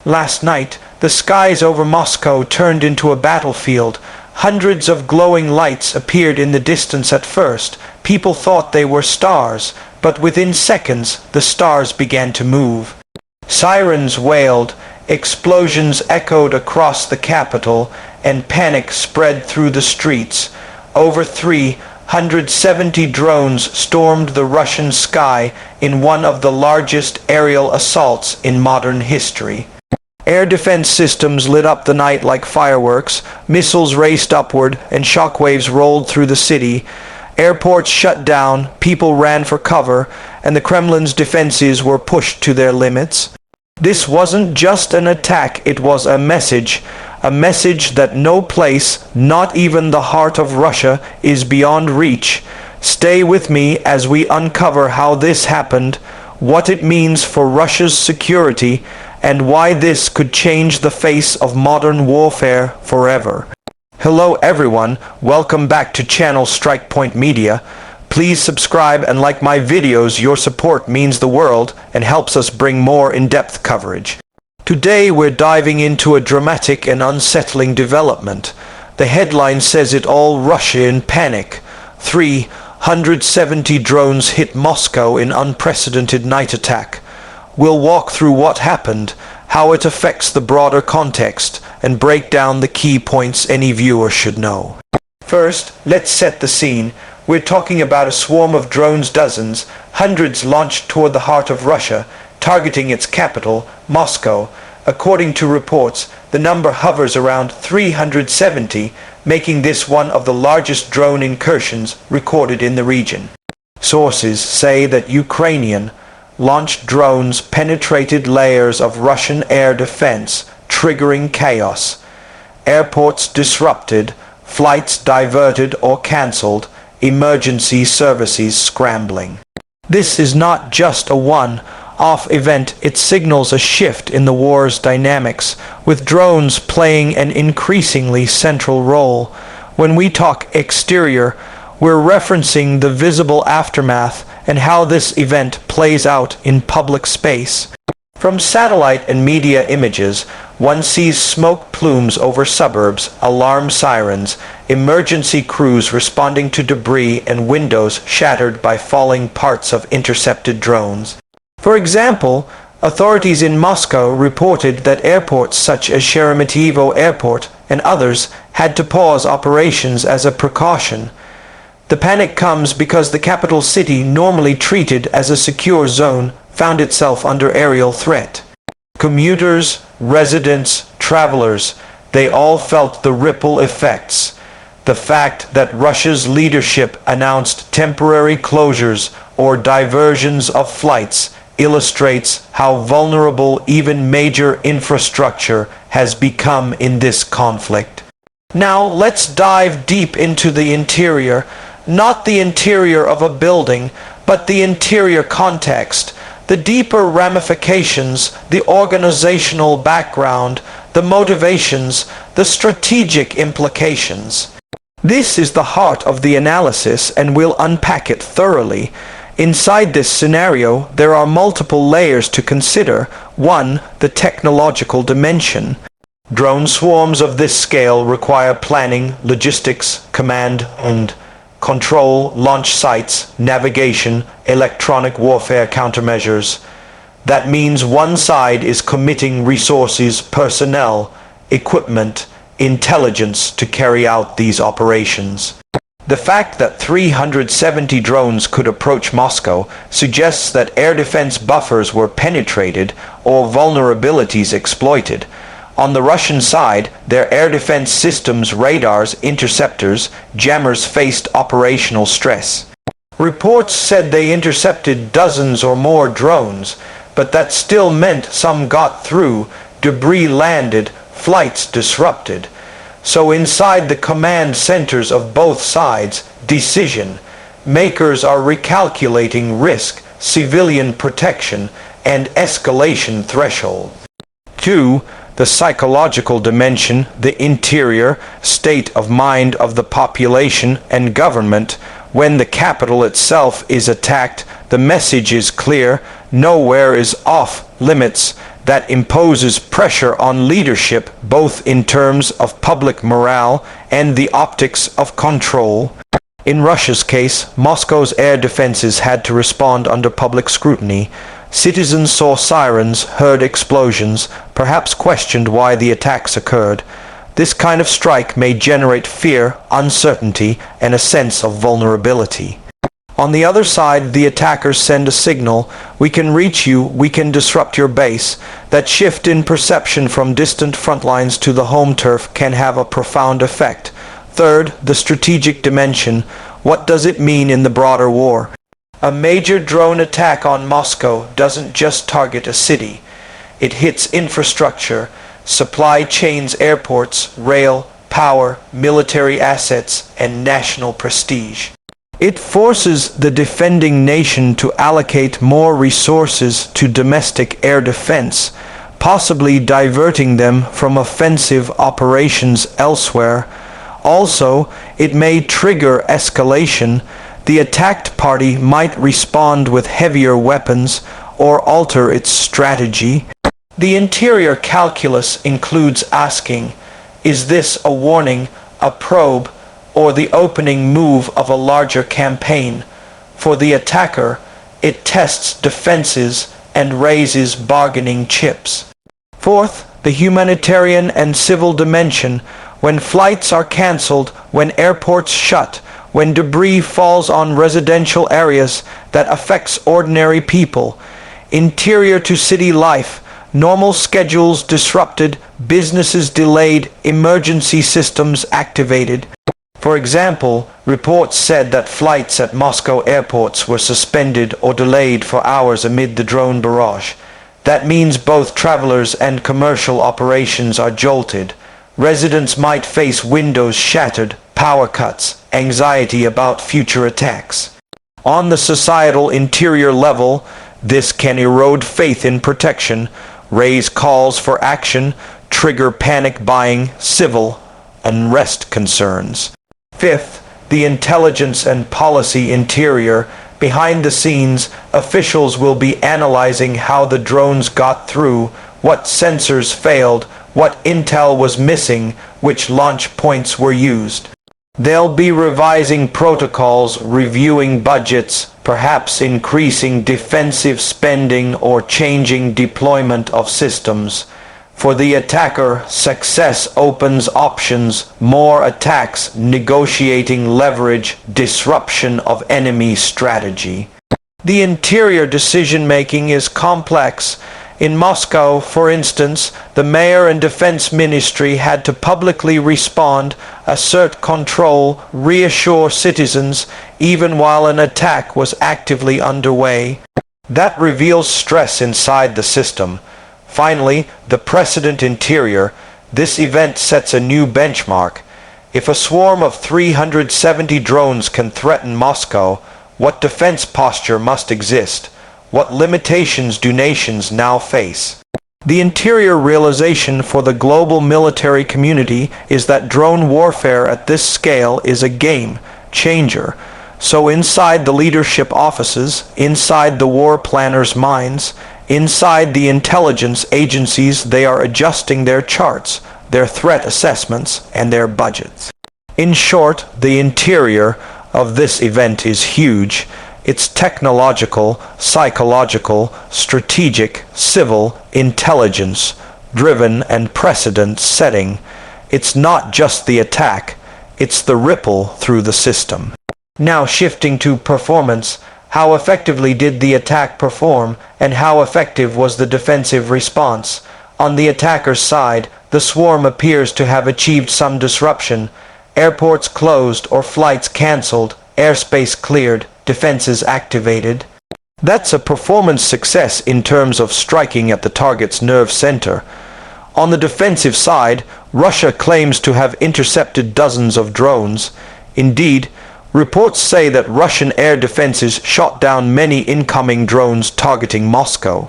Last night, the skies over Moscow turned into a battlefield. Hundreds of glowing lights appeared in the distance at first. People thought they were stars, but within seconds the stars began to move. Sirens wailed, explosions echoed across the capital, and panic spread through the streets. Over 370 drones stormed the Russian sky in one of the largest aerial assaults in modern history. Air defense systems lit up the night like fireworks, missiles raced upward, and shockwaves rolled through the city. Airports shut down, people ran for cover, and the Kremlin's defenses were pushed to their limits. This wasn't just an attack, it was a message that no place, not even the heart of Russia, is beyond reach. Stay with me as we uncover how this happened, what it means for Russia's security, and why this could change the face of modern warfare forever. Hello everyone, welcome back to channel Strike Point Media. Please subscribe and like my videos. Your support means the world and helps us bring more in-depth coverage. Today we're diving into a dramatic and unsettling development. The headline says it all: Russia in panic. 370 drones hit Moscow in unprecedented night attack. We'll walk through what happened, how it affects the broader context, and break down the key points any viewer should know. First, let's set the scene. We're talking about a swarm of drones, dozens, hundreds launched toward the heart of Russia, targeting its capital, Moscow. According to reports, the number hovers around 370, making this one of the largest drone incursions recorded in the region. Sources say that Ukrainian launched drones penetrated layers of Russian air defense, triggering chaos. Airports disrupted, flights diverted or cancelled, emergency services scrambling. This is not just a one-off event, it signals a shift in the war's dynamics, with drones playing an increasingly central role. When we talk exterior, we're referencing the visible aftermath and how this event plays out in public space. From satellite and media images, one sees smoke plumes over suburbs, alarm sirens, emergency crews responding to debris, and windows shattered by falling parts of intercepted drones. For example, authorities in Moscow reported that airports such as Sheremetyevo Airport and others had to pause operations as a precaution. The panic comes because the capital city, normally treated as a secure zone, found itself under aerial threat. Commuters, residents, travelers, they all felt the ripple effects. The fact that Russia's leadership announced temporary closures or diversions of flights illustrates how vulnerable even major infrastructure has become in this conflict. Now let's dive deep into the interior. Not the interior of a building, but the interior context, the deeper ramifications, the organizational background, the motivations, the strategic implications. This is the heart of the analysis, and we'll unpack it thoroughly. Inside this scenario, there are multiple layers to consider. 1. The technological dimension. Drone swarms of this scale require planning, logistics, command and control, launch sites, navigation, electronic warfare countermeasures. That means one side is committing resources, personnel, equipment, intelligence to carry out these operations. The fact that 370 drones could approach Moscow suggests that air defense buffers were penetrated or vulnerabilities exploited. On the Russian side, their air defense systems, radars, interceptors, jammers faced operational stress. Reports said they intercepted dozens or more drones, but that still meant some got through, debris landed, flights disrupted. So inside the command centers of both sides, decision makers are recalculating risk, civilian protection, and escalation threshold. 2. The psychological dimension, the interior state of mind of the population and government. When the capital itself is attacked, the message is clear: nowhere is off limits. that imposes pressure on leadership both in terms of public morale and the optics of control. In Russia's case, Moscow's air defenses had to respond under public scrutiny. Citizens saw sirens, heard explosions, perhaps questioned why the attacks occurred. This kind of strike may generate fear, uncertainty, and a sense of vulnerability. On the other side, the attackers send a signal: we can reach you, we can disrupt your base. That shift in perception from distant front lines to the home turf can have a profound effect. Third, the strategic dimension. What does it mean in the broader war? A major drone attack on Moscow doesn't just target a city. It hits infrastructure, supply chains, airports, rail, power, military assets, and national prestige. It forces the defending nation to allocate more resources to domestic air defense, possibly diverting them from offensive operations elsewhere. Also, it may trigger escalation. The attacked party might respond with heavier weapons or alter its strategy. The interior calculus includes asking, is this a warning, a probe, or the opening move of a larger campaign? For the attacker, it tests defenses and raises bargaining chips. Fourth, the humanitarian and civil dimension. When flights are cancelled, when airports shut, when debris falls on residential areas, that affects ordinary people. Interior to city life, normal schedules disrupted, businesses delayed, emergency systems activated. For example, reports said that flights at Moscow airports were suspended or delayed for hours amid the drone barrage. That means both travelers and commercial operations are jolted. Residents might face windows shattered, power cuts, anxiety about future attacks. On the societal interior level, this can erode faith in protection, raise calls for action, trigger panic buying, civil unrest concerns. Fifth, the intelligence and policy interior. Behind the scenes, officials will be analyzing how the drones got through, what sensors failed, what intel was missing, which launch points were used. They'll be revising protocols, reviewing budgets, perhaps increasing defensive spending or changing deployment of systems. For the attacker, success opens options, more attacks, negotiating leverage, disruption of enemy strategy. The interior decision-making is complex. In Moscow, for instance, the mayor and defense ministry had to publicly respond, assert control, reassure citizens, even while an attack was actively underway. That reveals stress inside the system. Finally, the precedent interior. This event sets a new benchmark. If a swarm of 370 drones can threaten Moscow, what defense posture must exist? What limitations do nations now face? The interior realization for the global military community is that drone warfare at this scale is a game changer. So inside the leadership offices, inside the war planners' minds, inside the intelligence agencies, they are adjusting their charts, their threat assessments, and their budgets. In short, the interior of this event is huge. It's technological, psychological, strategic, civil, intelligence-driven, and precedent-setting. It's not just the attack, it's the ripple through the system. Now shifting to performance. How effectively did the attack perform, and how effective was the defensive response? On the attacker's side, the swarm appears to have achieved some disruption. Airports closed or flights cancelled, airspace cleared, defenses activated. That's a performance success in terms of striking at the target's nerve center. On the defensive side, Russia claims to have intercepted dozens of drones. Indeed, reports say that Russian air defenses shot down many incoming drones targeting Moscow.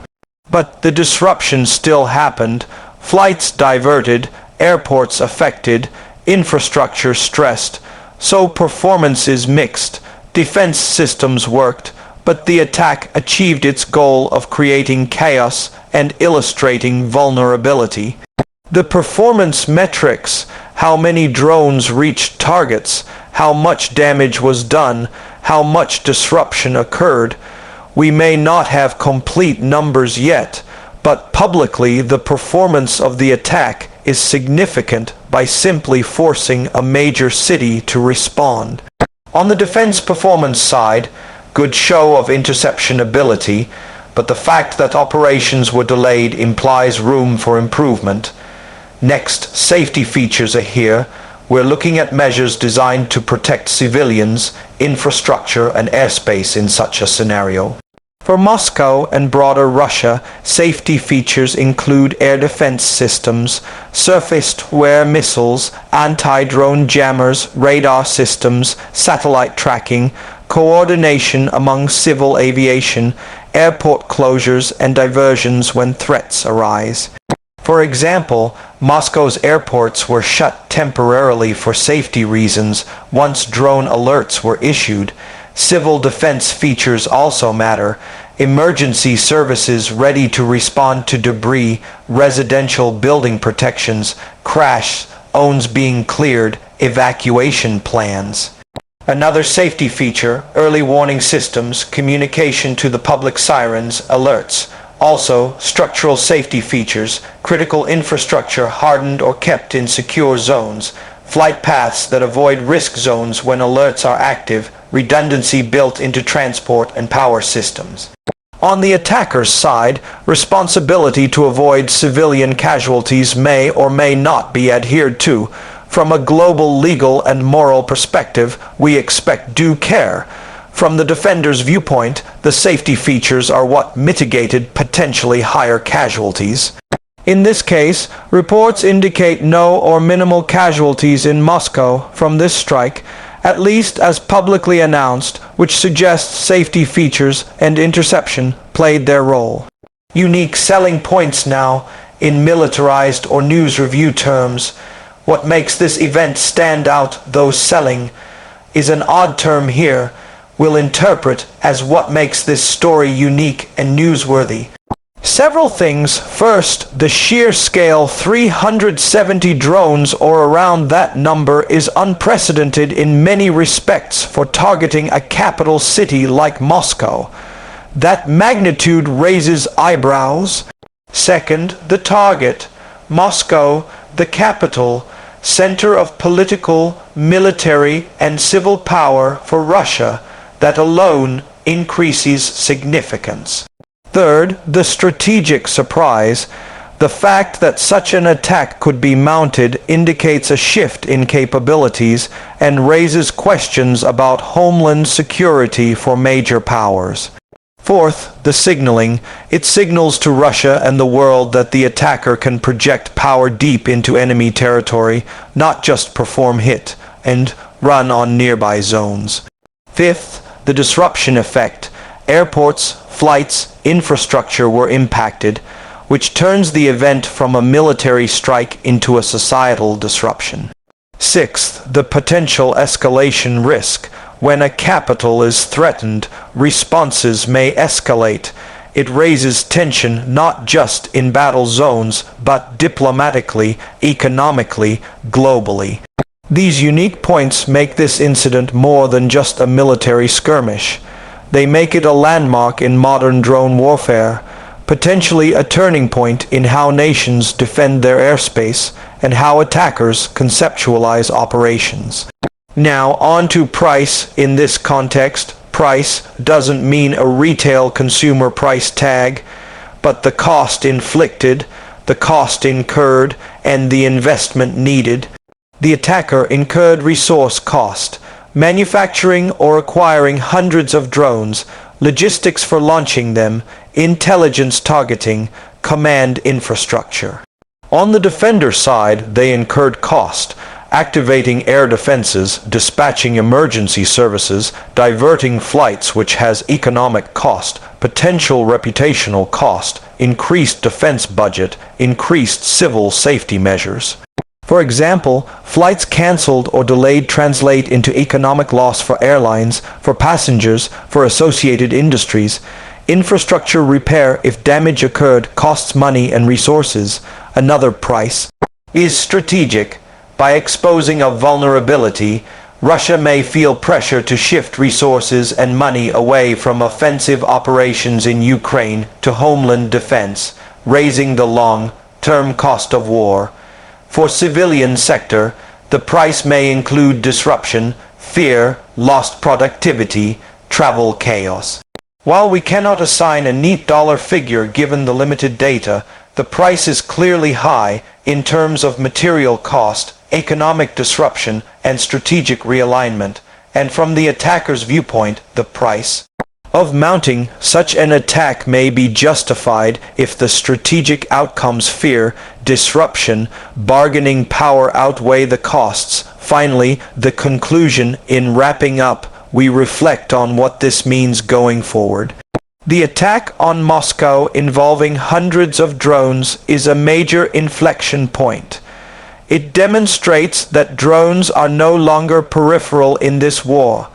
But the disruption still happened, flights diverted, airports affected, infrastructure stressed, so performance is mixed. Defense systems worked, but the attack achieved its goal of creating chaos and illustrating vulnerability. The performance metrics, how many drones reached targets, how much damage was done, how much disruption occurred. We may not have complete numbers yet, but publicly the performance of the attack is significant by simply forcing a major city to respond. On the defense performance side, good show of interception ability, but the fact that operations were delayed implies room for improvement. Next, safety features are here. We're looking at measures designed to protect civilians, infrastructure, and airspace in such a scenario. For Moscow and broader Russia, safety features include air defense systems, surface-to-air missiles, anti-drone jammers, radar systems, satellite tracking, coordination among civil aviation, airport closures, and diversions when threats arise. For example, Moscow's airports were shut temporarily for safety reasons once drone alerts were issued. Civil defense features also matter. Emergency services ready to respond to debris, residential building protections, crash zones being cleared, evacuation plans. Another safety feature, early warning systems, communication to the public, sirens, alerts. Also, structural safety features, critical infrastructure hardened or kept in secure zones, flight paths that avoid risk zones when alerts are active, redundancy built into transport and power systems. On the attacker's side, responsibility to avoid civilian casualties may or may not be adhered to. From a global legal and moral perspective, we expect due care. From the defender's viewpoint, the safety features are what mitigated potentially higher casualties. In this case, reports indicate no or minimal casualties in Moscow from this strike, at least as publicly announced, which suggests safety features and interception played their role. Unique selling points now, in militarized or news review terms. What makes this event stand out, though selling, is an odd term here, will interpret as what makes this story unique and newsworthy. Several things. First, the sheer scale, 370 drones or around that number, is unprecedented in many respects for targeting a capital city like Moscow. That magnitude raises eyebrows. Second, the target, Moscow, the capital, center of political, military, and civil power for Russia, that alone increases significance. Third, the strategic surprise. The fact that such an attack could be mounted indicates a shift in capabilities and raises questions about homeland security for major powers. Fourth, the signaling. It signals to Russia and the world that the attacker can project power deep into enemy territory, not just perform hit and run on nearby zones. Fifth, the disruption effect. Airports, flights, infrastructure were impacted, which turns the event from a military strike into a societal disruption. Sixth, the potential escalation risk. When a capital is threatened, responses may escalate. It raises tension not just in battle zones, but diplomatically, economically, globally. These unique points make this incident more than just a military skirmish. They make it a landmark in modern drone warfare, potentially a turning point in how nations defend their airspace and how attackers conceptualize operations. Now, on to price in this context. Price doesn't mean a retail consumer price tag, but the cost inflicted, the cost incurred, and the investment needed. The attacker incurred resource cost, manufacturing or acquiring hundreds of drones, logistics for launching them, intelligence targeting, command infrastructure. On the defender side, they incurred cost, activating air defenses, dispatching emergency services, diverting flights, which has economic cost, potential reputational cost, increased defense budget, increased civil safety measures. For example, flights cancelled or delayed translate into economic loss for airlines, for passengers, for associated industries. Infrastructure repair, if damage occurred, costs money and resources. Another price is strategic. By exposing a vulnerability, Russia may feel pressure to shift resources and money away from offensive operations in Ukraine to homeland defense, raising the long-term cost of war. For civilian sector, the price may include disruption, fear, lost productivity, travel chaos. While we cannot assign a neat dollar figure given the limited data, the price is clearly high in terms of material cost, economic disruption, and strategic realignment, and from the attacker's viewpoint, the price of mounting such an attack may be justified if the strategic outcomes, fear, disruption, bargaining power outweigh the costs. Finally, the conclusion. In wrapping up, we reflect on what this means going forward. The attack on Moscow involving hundreds of drones is a major inflection point. It demonstrates that drones are no longer peripheral in this war.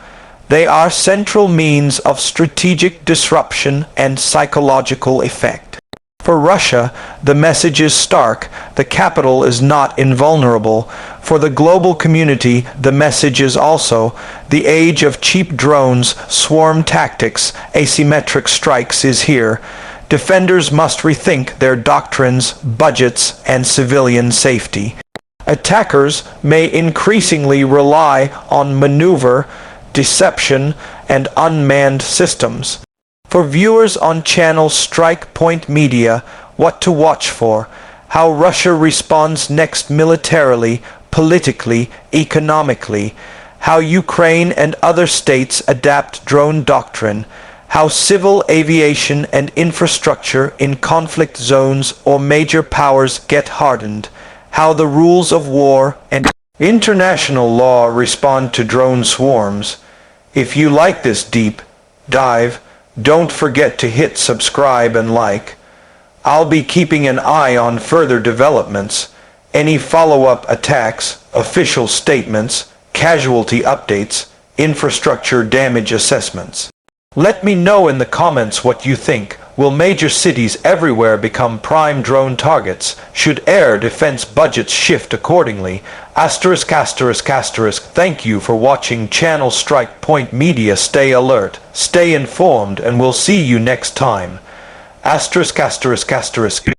They are central means of strategic disruption and psychological effect. For Russia, the message is stark: the capital is not invulnerable. For the global community, the message is also: the age of cheap drones, swarm tactics, asymmetric strikes is here. Defenders must rethink their doctrines, budgets, and civilian safety. Attackers may increasingly rely on maneuver, deception, and unmanned systems. For viewers on channel Strike Point Media, what to watch for, how Russia responds next militarily, politically, economically, how Ukraine and other states adapt drone doctrine, how civil aviation and infrastructure in conflict zones or major powers get hardened, how the rules of war and international law respond to drone swarms. If you like this deep dive, don't forget to hit subscribe and like. I'll be keeping an eye on further developments, any follow-up attacks, official statements, casualty updates, infrastructure damage assessments. Let me know in the comments what you think. Will major cities everywhere become prime drone targets? Should air defense budgets shift accordingly? *****. Thank you for watching channel Strike Point Media. Stay alert, stay informed, and we'll see you next time. *****.